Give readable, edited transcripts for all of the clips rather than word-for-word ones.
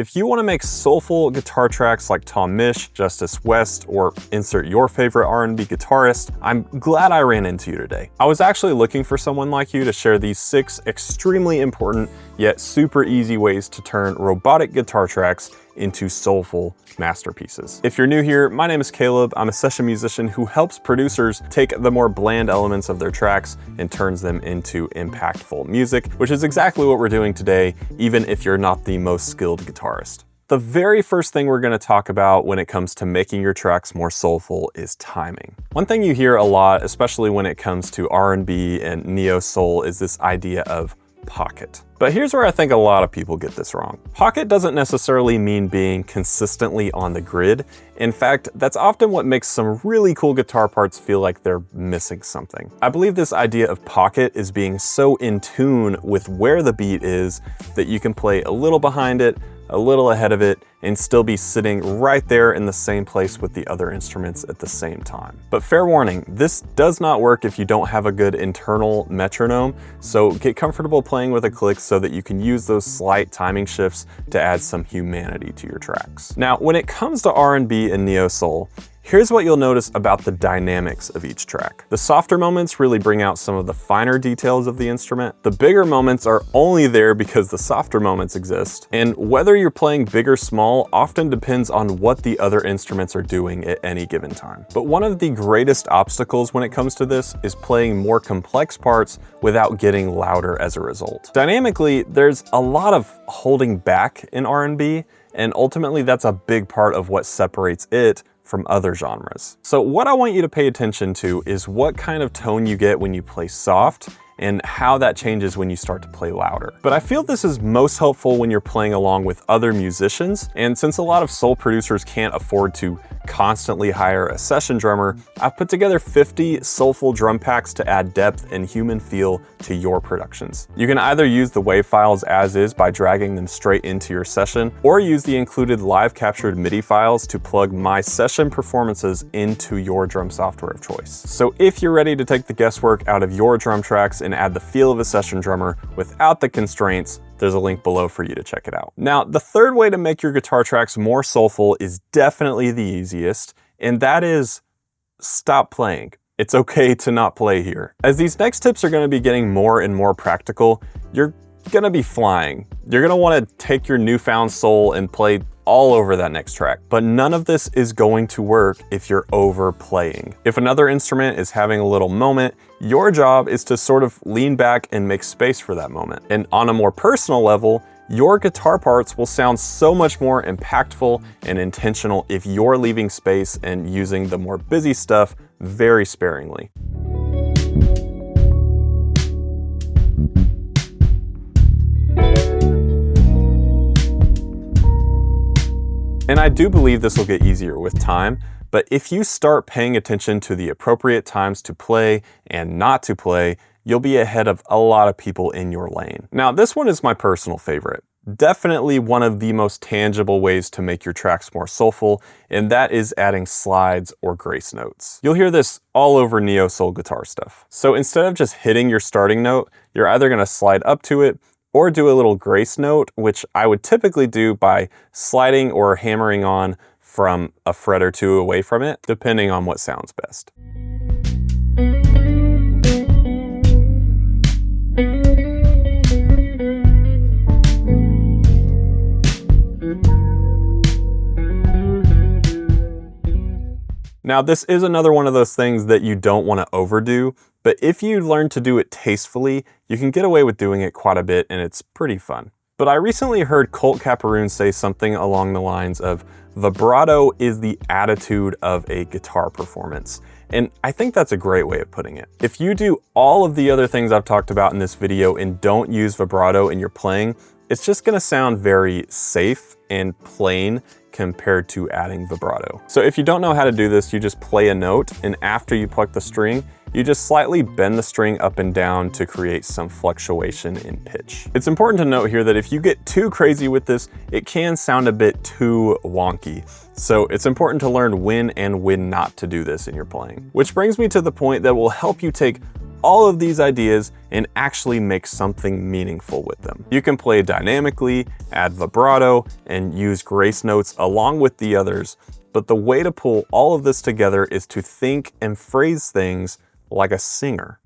If you want to make soulful guitar tracks like Tom Misch, Justice West, or insert your favorite R&B guitarist, I'm glad I ran into you today. I was actually looking for someone like you to share these 6 extremely important yet super easy ways to turn robotic guitar tracks into soulful masterpieces. If you're new here, my name is Caleb. I'm a session musician who helps producers take the more bland elements of their tracks and turns them into impactful music, which is exactly what we're doing today, even if you're not the most skilled guitarist. The very first thing we're going to talk about when it comes to making your tracks more soulful is timing. One thing you hear a lot, especially when it comes to R&B and neo-soul, is this idea of pocket. But here's where I think a lot of people get this wrong. Pocket doesn't necessarily mean being consistently on the grid. In fact, that's often what makes some really cool guitar parts feel like they're missing something. I believe this idea of pocket is being so in tune with where the beat is that you can play a little behind it, a little ahead of it, and still be sitting right there in the same place with the other instruments at the same time. But fair warning, this does not work if you don't have a good internal metronome, so get comfortable playing with a click so that you can use those slight timing shifts to add some humanity to your tracks. Now, when it comes to R&B and neo-soul, here's what you'll notice about the dynamics of each track. The softer moments really bring out some of the finer details of the instrument. The bigger moments are only there because the softer moments exist. And whether you're playing big or small often depends on what the other instruments are doing at any given time. But one of the greatest obstacles when it comes to this is playing more complex parts without getting louder as a result. Dynamically, there's a lot of holding back in R&B, and ultimately that's a big part of what separates it from other genres. So what I want you to pay attention to is what kind of tone you get when you play soft and how that changes when you start to play louder. But I feel this is most helpful when you're playing along with other musicians, and since a lot of soul producers can't afford to constantly hire a session drummer, I've put together 50 soulful drum packs to add depth and human feel to your productions. You can either use the WAV files as is by dragging them straight into your session, or use the included live captured MIDI files to plug my session performances into your drum software of choice. So if you're ready to take the guesswork out of your drum tracks and add the feel of a session drummer without the constraints, there's a link below for you to check it out. Now, the third way to make your guitar tracks more soulful is definitely the easiest, and that is stop playing. It's okay to not play here. As these next tips are going to be getting more and more practical, you're going to be flying. You're going to want to take your newfound soul and play all over that next track. But none of this is going to work if you're overplaying. If another instrument is having a little moment, your job is to sort of lean back and make space for that moment. And on a more personal level, your guitar parts will sound so much more impactful and intentional if you're leaving space and using the more busy stuff very sparingly. And I do believe this will get easier with time, but if you start paying attention to the appropriate times to play and not to play, you'll be ahead of a lot of people in your lane. Now, this one is my personal favorite. Definitely one of the most tangible ways to make your tracks more soulful, and that is adding slides or grace notes. You'll hear this all over neo-soul guitar stuff. So instead of just hitting your starting note, you're either going to slide up to it or do a little grace note, which I would typically do by sliding or hammering on from a fret or two away from it, depending on what sounds best. Now, this is another one of those things that you don't want to overdo, but if you learn to do it tastefully, you can get away with doing it quite a bit, and it's pretty fun. But I recently heard Colt Caparoon say something along the lines of, vibrato is the attitude of a guitar performance. And I think that's a great way of putting it. If you do all of the other things I've talked about in this video and don't use vibrato in your playing, it's just going to sound very safe and plain compared to adding vibrato. So if you don't know how to do this, you just play a note, and after you pluck the string, you just slightly bend the string up and down to create some fluctuation in pitch. It's important to note here that if you get too crazy with this, it can sound a bit too wonky. So it's important to learn when and when not to do this in your playing. Which brings me to the point that will help you take all of these ideas and actually make something meaningful with them. You can play dynamically, add vibrato, and use grace notes along with the others, but the way to pull all of this together is to think and phrase things like a singer.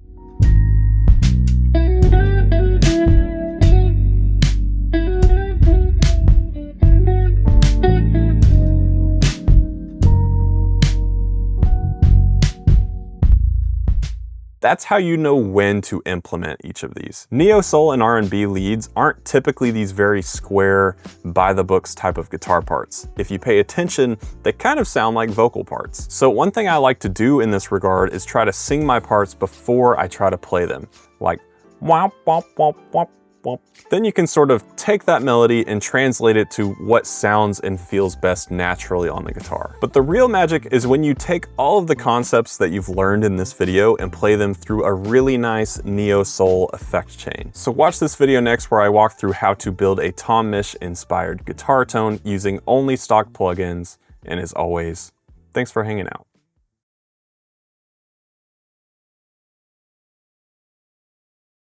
That's how you know when to implement each of these. Neo soul and R&B leads aren't typically these very square, by the books type of guitar parts. If you pay attention, they kind of sound like vocal parts. So one thing I like to do in this regard is try to sing my parts before I try to play them, like womp womp womp womp. Then you can sort of take that melody and translate it to what sounds and feels best naturally on the guitar. But the real magic is when you take all of the concepts that you've learned in this video and play them through a really nice neo soul effect chain. So watch this video next where I walk through how to build a Tom Misch inspired guitar tone using only stock plugins. And as always, thanks for hanging out.